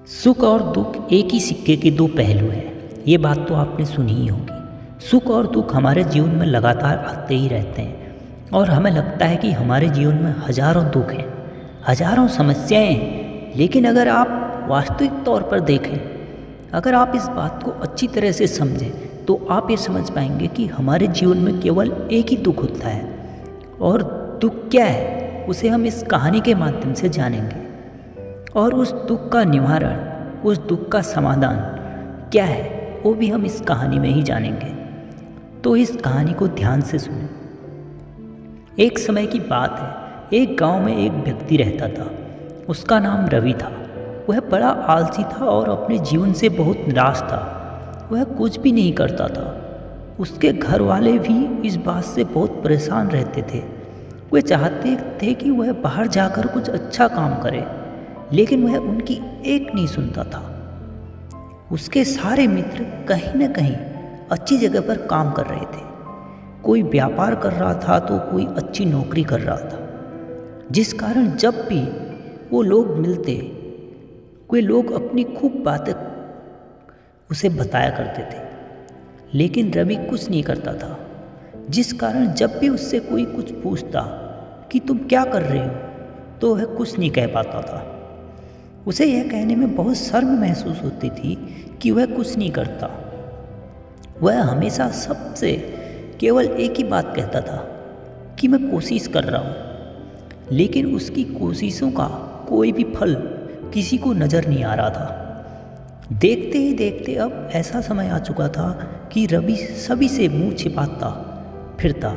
सुख और दुख एक ही सिक्के के दो पहलू हैं। ये बात तो आपने सुनी ही होगी। सुख और दुख हमारे जीवन में लगातार आते ही रहते हैं और हमें लगता है कि हमारे जीवन में हजारों दुख हैं, हजारों समस्याएं हैं। लेकिन अगर आप वास्तविक तौर पर देखें, अगर आप इस बात को अच्छी तरह से समझें, तो आप ये समझ पाएंगे कि हमारे जीवन में केवल एक ही दुख होता है। और दुख क्या है, उसे हम इस कहानी के माध्यम से जानेंगे। और उस दुख का निवारण, उस दुख का समाधान क्या है, वो भी हम इस कहानी में ही जानेंगे। तो इस कहानी को ध्यान से सुनें। एक समय की बात है, एक गांव में एक व्यक्ति रहता था। उसका नाम रवि था। वह बड़ा आलसी था और अपने जीवन से बहुत निराश था। वह कुछ भी नहीं करता था। उसके घर वाले भी इस बात से बहुत परेशान रहते थे। वे चाहते थे कि वह बाहर जाकर कुछ अच्छा काम करे, लेकिन वह उनकी एक नहीं सुनता था। उसके सारे मित्र कहीं न कहीं अच्छी जगह पर काम कर रहे थे। कोई व्यापार कर रहा था तो कोई अच्छी नौकरी कर रहा था, जिस कारण जब भी वो लोग मिलते, वे लोग अपनी खूब बातें उसे बताया करते थे। लेकिन रवि कुछ नहीं करता था, जिस कारण जब भी उससे कोई कुछ पूछता कि तुम क्या कर रहे हो, तो वह कुछ नहीं कह पाता था। उसे यह कहने में बहुत शर्म महसूस होती थी कि वह कुछ नहीं करता। वह हमेशा सबसे केवल एक ही बात कहता था कि मैं कोशिश कर रहा हूँ, लेकिन उसकी कोशिशों का कोई भी फल किसी को नज़र नहीं आ रहा था। देखते ही देखते अब ऐसा समय आ चुका था कि रवि सभी से मुंह छिपाता फिरता,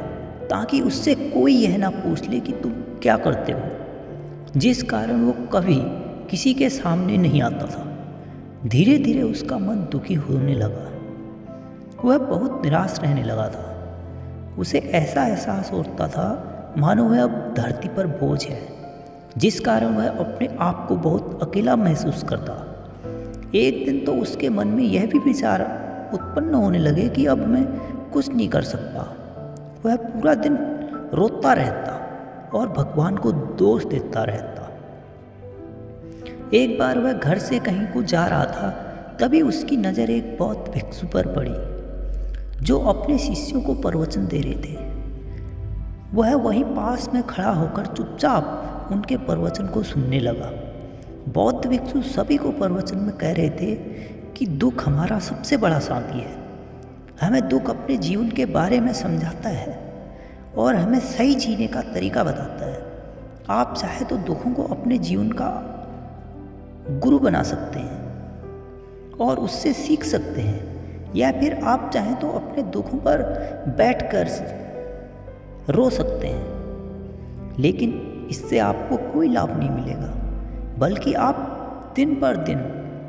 ताकि उससे कोई यह ना पूछ ले कि तुम क्या करते हो, जिस कारण वो कभी किसी के सामने नहीं आता था। धीरे धीरे उसका मन दुखी होने लगा। वह बहुत निराश रहने लगा था। उसे ऐसा एहसास होता था मानो वह अब धरती पर बोझ है, जिस कारण वह अपने आप को बहुत अकेला महसूस करता। एक दिन तो उसके मन में यह भी विचार उत्पन्न होने लगे कि अब मैं कुछ नहीं कर सकता। वह पूरा दिन रोता रहता और भगवान को दोष देता रहता। एक बार वह घर से कहीं को जा रहा था, तभी उसकी नज़र एक बौद्ध भिक्षु पर पड़ी, जो अपने शिष्यों को प्रवचन दे रहे थे। वह वहीं पास में खड़ा होकर चुपचाप उनके प्रवचन को सुनने लगा। बौद्ध भिक्षु सभी को प्रवचन में कह रहे थे कि दुख हमारा सबसे बड़ा साथी है। हमें दुख अपने जीवन के बारे में समझाता है और हमें सही जीने का तरीका बताता है। आप चाहे तो दुखों को अपने जीवन का गुरु बना सकते हैं और उससे सीख सकते हैं, या फिर आप चाहें तो अपने दुखों पर बैठकर रो सकते हैं। लेकिन इससे आपको कोई लाभ नहीं मिलेगा, बल्कि आप दिन पर दिन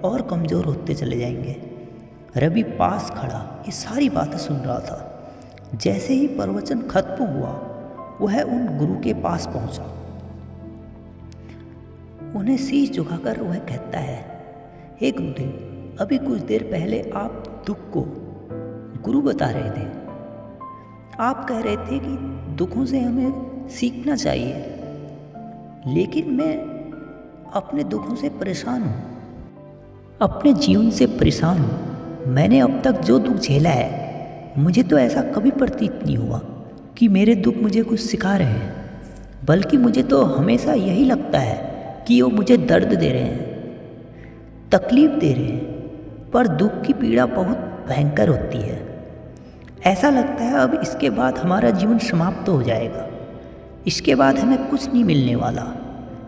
और कमज़ोर होते चले जाएंगे। रवि पास खड़ा ये सारी बातें सुन रहा था। जैसे ही प्रवचन खत्म हुआ, वह उन गुरु के पास पहुंचा। उन्हें शीश झुकाकर वह कहता है, हे गुरुदेव, अभी कुछ देर पहले आप दुख को गुरु बता रहे थे। आप कह रहे थे कि दुखों से हमें सीखना चाहिए, लेकिन मैं अपने दुखों से परेशान हूँ, अपने जीवन से परेशान हूँ। मैंने अब तक जो दुख झेला है, मुझे तो ऐसा कभी प्रतीत नहीं हुआ कि मेरे दुख मुझे कुछ सिखा रहे हैं, बल्कि मुझे तो हमेशा यही लगता है कि वो मुझे दर्द दे रहे हैं, तकलीफ दे रहे हैं। पर दुख की पीड़ा बहुत भयंकर होती है। ऐसा लगता है अब इसके बाद हमारा जीवन समाप्त हो जाएगा। इसके बाद हमें कुछ नहीं मिलने वाला,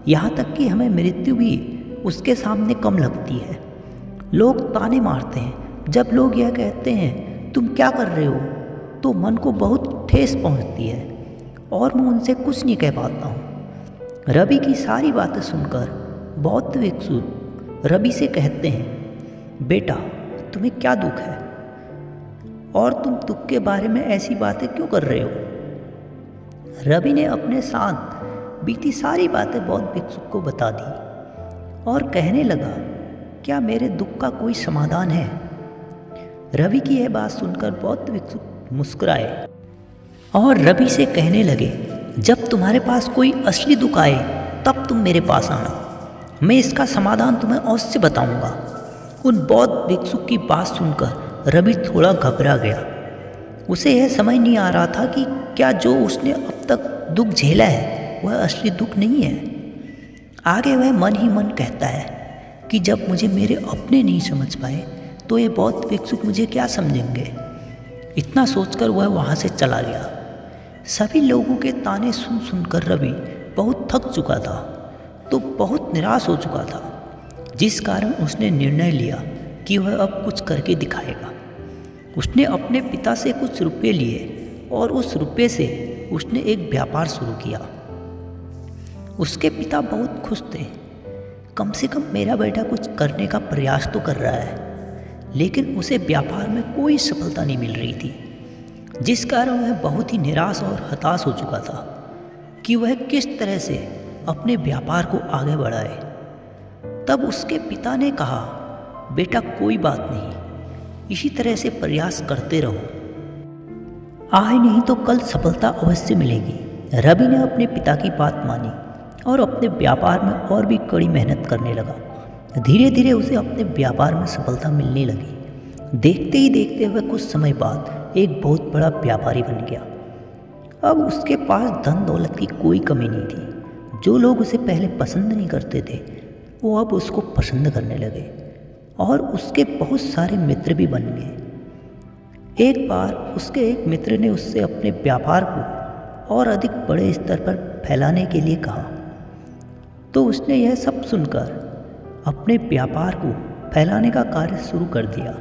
यहाँ तक कि हमें मृत्यु भी उसके सामने कम लगती है। लोग ताने मारते हैं। जब लोग यह कहते हैं तुम क्या कर रहे हो, तो मन को बहुत ठेस पहुँचती है और मैं उनसे कुछ नहीं कह पाता हूँ। रवि की सारी बातें सुनकर बौद्ध भिक्षु रवि से कहते हैं, बेटा, तुम्हें क्या दुख है और तुम दुख के बारे में ऐसी बातें क्यों कर रहे हो? रवि ने अपने साथ बीती सारी बातें बौद्ध भिक्षु को बता दी और कहने लगा, क्या मेरे दुख का कोई समाधान है? रवि की यह बात सुनकर बौद्ध भिक्षु मुस्कुराए और रवि से कहने लगे, जब तुम्हारे पास कोई असली दुख आए तब तुम मेरे पास आना। मैं इसका समाधान तुम्हें अवश्य बताऊंगा। उन बौद्ध भिक्षुक की बात सुनकर रवि थोड़ा घबरा गया। उसे यह समझ नहीं आ रहा था कि क्या जो उसने अब तक दुख झेला है वह असली दुख नहीं है। आगे वह मन ही मन कहता है कि जब मुझे मेरे अपने नहीं समझ पाए तो ये बौद्ध भिक्षुक मुझे क्या समझेंगे। इतना सोचकर वह वहाँ से चला गया। सभी लोगों के ताने सुन सुनकर रवि बहुत थक चुका था, तो बहुत निराश हो चुका था, जिस कारण उसने निर्णय लिया कि वह अब कुछ करके दिखाएगा। उसने अपने पिता से कुछ रुपए लिए और उस रुपए से उसने एक व्यापार शुरू किया। उसके पिता बहुत खुश थे। कम से कम मेरा बेटा कुछ करने का प्रयास तो कर रहा है, लेकिन उसे व्यापार में कोई सफलता नहीं मिल रही थी, जिस कारण वह बहुत ही निराश और हताश हो चुका था कि वह किस तरह से अपने व्यापार को आगे बढ़ाए। तब उसके पिता ने कहा, बेटा कोई बात नहीं, इसी तरह से प्रयास करते रहो, आज नहीं तो कल सफलता अवश्य मिलेगी। रवि ने अपने पिता की बात मानी और अपने व्यापार में और भी कड़ी मेहनत करने लगा। धीरे धीरे उसे अपने व्यापार में सफलता मिलने लगी। देखते ही देखते वह कुछ समय बाद एक बहुत बड़ा व्यापारी बन गया। अब उसके पास धन दौलत की कोई कमी नहीं थी। जो लोग उसे पहले पसंद नहीं करते थे वो अब उसको पसंद करने लगे और उसके बहुत सारे मित्र भी बन गए। एक बार उसके एक मित्र ने उससे अपने व्यापार को और अधिक बड़े स्तर पर फैलाने के लिए कहा, तो उसने यह सब सुनकर अपने व्यापार को फैलाने का कार्य शुरू कर दिया।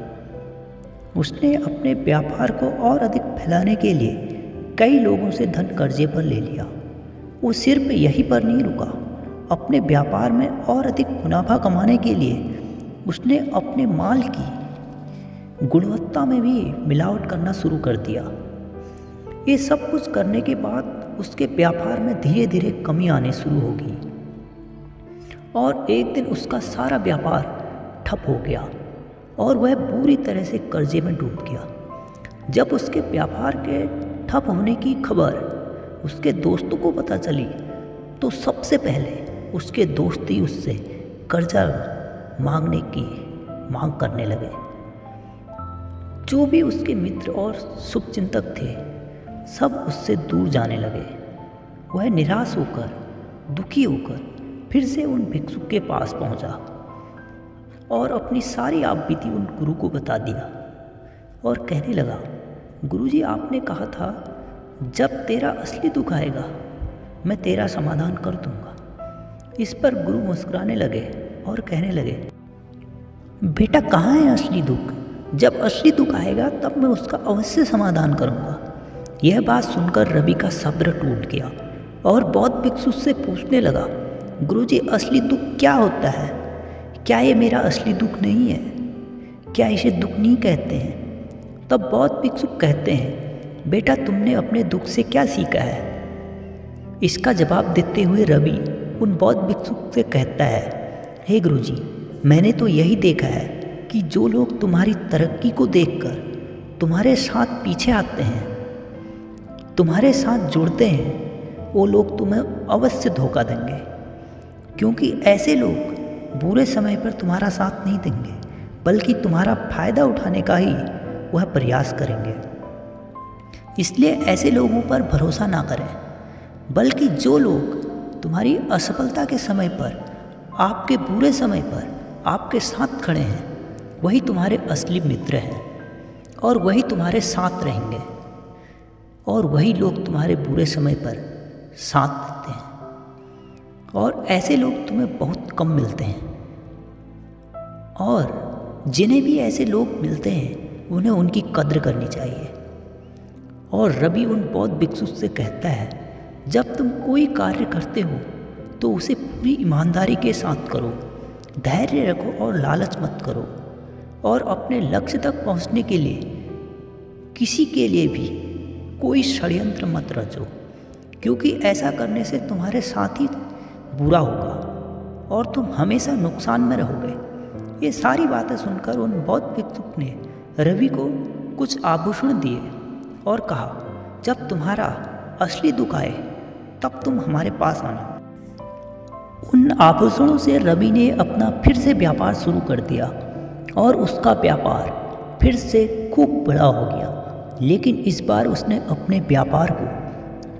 उसने अपने व्यापार को और अधिक फैलाने के लिए कई लोगों से धन कर्जे पर ले लिया। वो सिर्फ यहीं पर नहीं रुका, अपने व्यापार में और अधिक मुनाफा कमाने के लिए उसने अपने माल की गुणवत्ता में भी मिलावट करना शुरू कर दिया। ये सब कुछ करने के बाद उसके व्यापार में धीरे धीरे कमी आने शुरू होगी और एक दिन उसका सारा व्यापार ठप हो गया और वह बुरी तरह से कर्जे में डूब गया। जब उसके व्यापार के ठप होने की खबर उसके दोस्तों को पता चली तो सबसे पहले उसके दोस्त ही उससे कर्जा मांगने की मांग करने लगे। जो भी उसके मित्र और शुभचिंतक थे सब उससे दूर जाने लगे। वह निराश होकर, दुखी होकर फिर से उन भिक्षुक के पास पहुंचा और अपनी सारी आपबीती उन गुरु को बता दिया और कहने लगा, गुरुजी आपने कहा था जब तेरा असली दुख आएगा मैं तेरा समाधान कर दूंगा। इस पर गुरु मुस्कुराने लगे और कहने लगे, बेटा कहाँ है असली दुख? जब असली दुख आएगा तब मैं उसका अवश्य समाधान करूंगा। यह बात सुनकर रवि का सब्र टूट गया और बौद्ध भिक्षु से पूछने लगा, गुरुजी असली दुख क्या होता है? क्या ये मेरा असली दुख नहीं है? क्या इसे दुख नहीं कहते हैं? तब बौद्ध भिक्षु कहते हैं, बेटा तुमने अपने दुख से क्या सीखा है? इसका जवाब देते हुए रवि उन बौद्ध भिक्षु से कहता है, हे गुरुजी, मैंने तो यही देखा है कि जो लोग तुम्हारी तरक्की को देखकर तुम्हारे साथ पीछे आते हैं, तुम्हारे साथ जुड़ते हैं, वो लोग तुम्हें अवश्य धोखा देंगे, क्योंकि ऐसे लोग बुरे समय पर तुम्हारा साथ नहीं देंगे बल्कि तुम्हारा फायदा उठाने का ही वह प्रयास करेंगे। इसलिए ऐसे लोगों पर भरोसा ना करें, बल्कि जो लोग तुम्हारी असफलता के समय पर, आपके बुरे समय पर आपके साथ खड़े हैं, वही तुम्हारे असली मित्र हैं और वही तुम्हारे साथ रहेंगे और वही लोग तुम्हारे बुरे समय पर साथ देते हैं। और ऐसे लोग तुम्हें बहुत कम मिलते हैं और जिन्हें भी ऐसे लोग मिलते हैं उन्हें उनकी कद्र करनी चाहिए। और रवि उन बौद्ध भिक्षु से कहता है, जब तुम कोई कार्य करते हो तो उसे पूरी ईमानदारी के साथ करो, धैर्य रखो और लालच मत करो और अपने लक्ष्य तक पहुंचने के लिए किसी के लिए भी कोई षड्यंत्र मत रचो, क्योंकि ऐसा करने से तुम्हारे साथ ही बुरा होगा और तुम हमेशा नुकसान में रहोगे। ये सारी बातें सुनकर उन बौद्ध भिक्षु ने रवि को कुछ आभूषण दिए और कहा, जब तुम्हारा असली दुख आए तब तुम हमारे पास आना। उन आभूषणों से रवि ने अपना फिर से व्यापार शुरू कर दिया और उसका व्यापार फिर से खूब बड़ा हो गया। लेकिन इस बार उसने अपने व्यापार को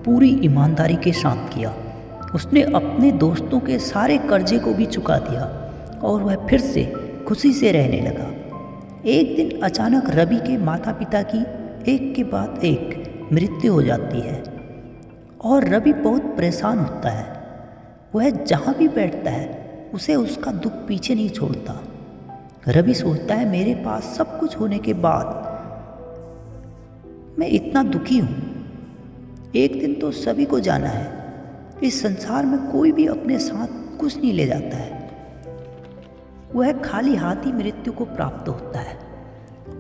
पूरी ईमानदारी के साथ किया। उसने अपने दोस्तों के सारे कर्जे को भी चुका दिया और वह फिर से खुशी से रहने लगा। एक दिन अचानक रवि के माता पिता की एक के बाद एक मृत्यु हो जाती है और रवि बहुत परेशान होता है। वह जहाँ भी बैठता है उसे उसका दुख पीछे नहीं छोड़ता। रवि सोचता है, मेरे पास सब कुछ होने के बाद मैं इतना दुखी हूँ। एक दिन तो सभी को जाना है। इस संसार में कोई भी अपने साथ कुछ नहीं ले जाता है। वह खाली हाथ ही मृत्यु को प्राप्त होता है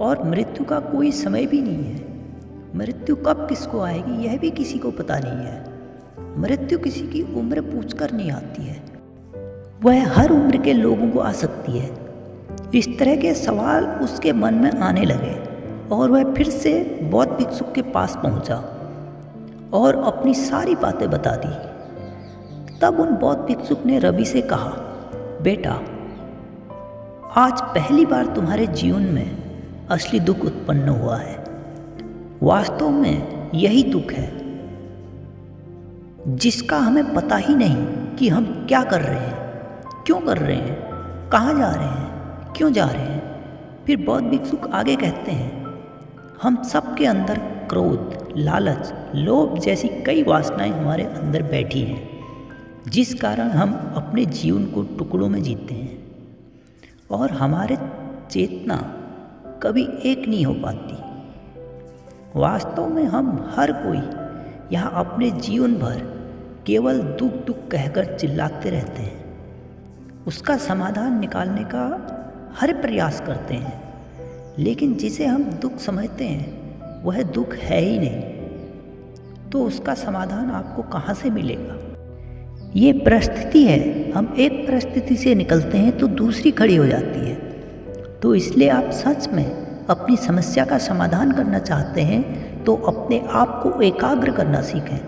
और मृत्यु का कोई समय भी नहीं है। मृत्यु कब किसको आएगी यह भी किसी को पता नहीं है। मृत्यु किसी की उम्र पूछकर नहीं आती है, वह हर उम्र के लोगों को आ सकती है। इस तरह के सवाल उसके मन में आने लगे और वह फिर से बौद्ध भिक्षु के पास पहुंचा और अपनी सारी बातें बता दी। तब उन बौद्ध भिक्षु ने रवि से कहा, बेटा, आज पहली बार तुम्हारे जीवन में असली दुख उत्पन्न हुआ है। वास्तव में यही दुख है जिसका हमें पता ही नहीं कि हम क्या कर रहे हैं, क्यों कर रहे हैं, कहाँ जा रहे हैं, क्यों जा रहे हैं। फिर बौद्ध भिक्षु आगे कहते हैं, हम सबके अंदर क्रोध, लालच, लोभ जैसी कई वासनाएं हमारे अंदर बैठी हैं, जिस कारण हम अपने जीवन को टुकड़ों में जीते हैं और हमारे चेतना कभी एक नहीं हो पाती। वास्तव में हम हर कोई यहाँ अपने जीवन भर केवल दुख दुख कहकर चिल्लाते रहते हैं। उसका समाधान निकालने का हर प्रयास करते हैं, लेकिन जिसे हम दुख समझते हैं वह दुख है ही नहीं, तो उसका समाधान आपको कहाँ से मिलेगा। ये परिस्थिति है, हम एक परिस्थिति से निकलते हैं तो दूसरी खड़ी हो जाती है। तो इसलिए आप सच में अपनी समस्या का समाधान करना चाहते हैं तो अपने आप को एकाग्र करना सीखें।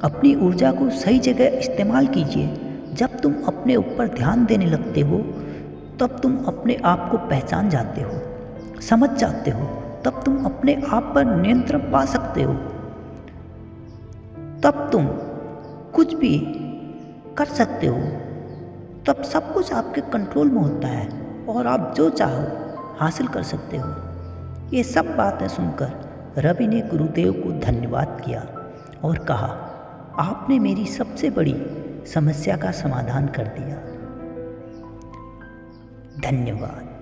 अपनी ऊर्जा को सही जगह इस्तेमाल कीजिए। जब तुम अपने ऊपर ध्यान देने लगते हो तब तुम अपने आप को पहचान जाते हो, समझ जाते हो। तब तुम अपने आप पर नियंत्रण पा सकते हो। तब तुम कुछ भी कर सकते हो। तब सब कुछ आपके कंट्रोल में होता है और आप जो चाहो हासिल कर सकते हो। ये सब बातें सुनकर रवि ने गुरुदेव को धन्यवाद किया और कहा, आपने मेरी सबसे बड़ी समस्या का समाधान कर दिया। धन्यवाद।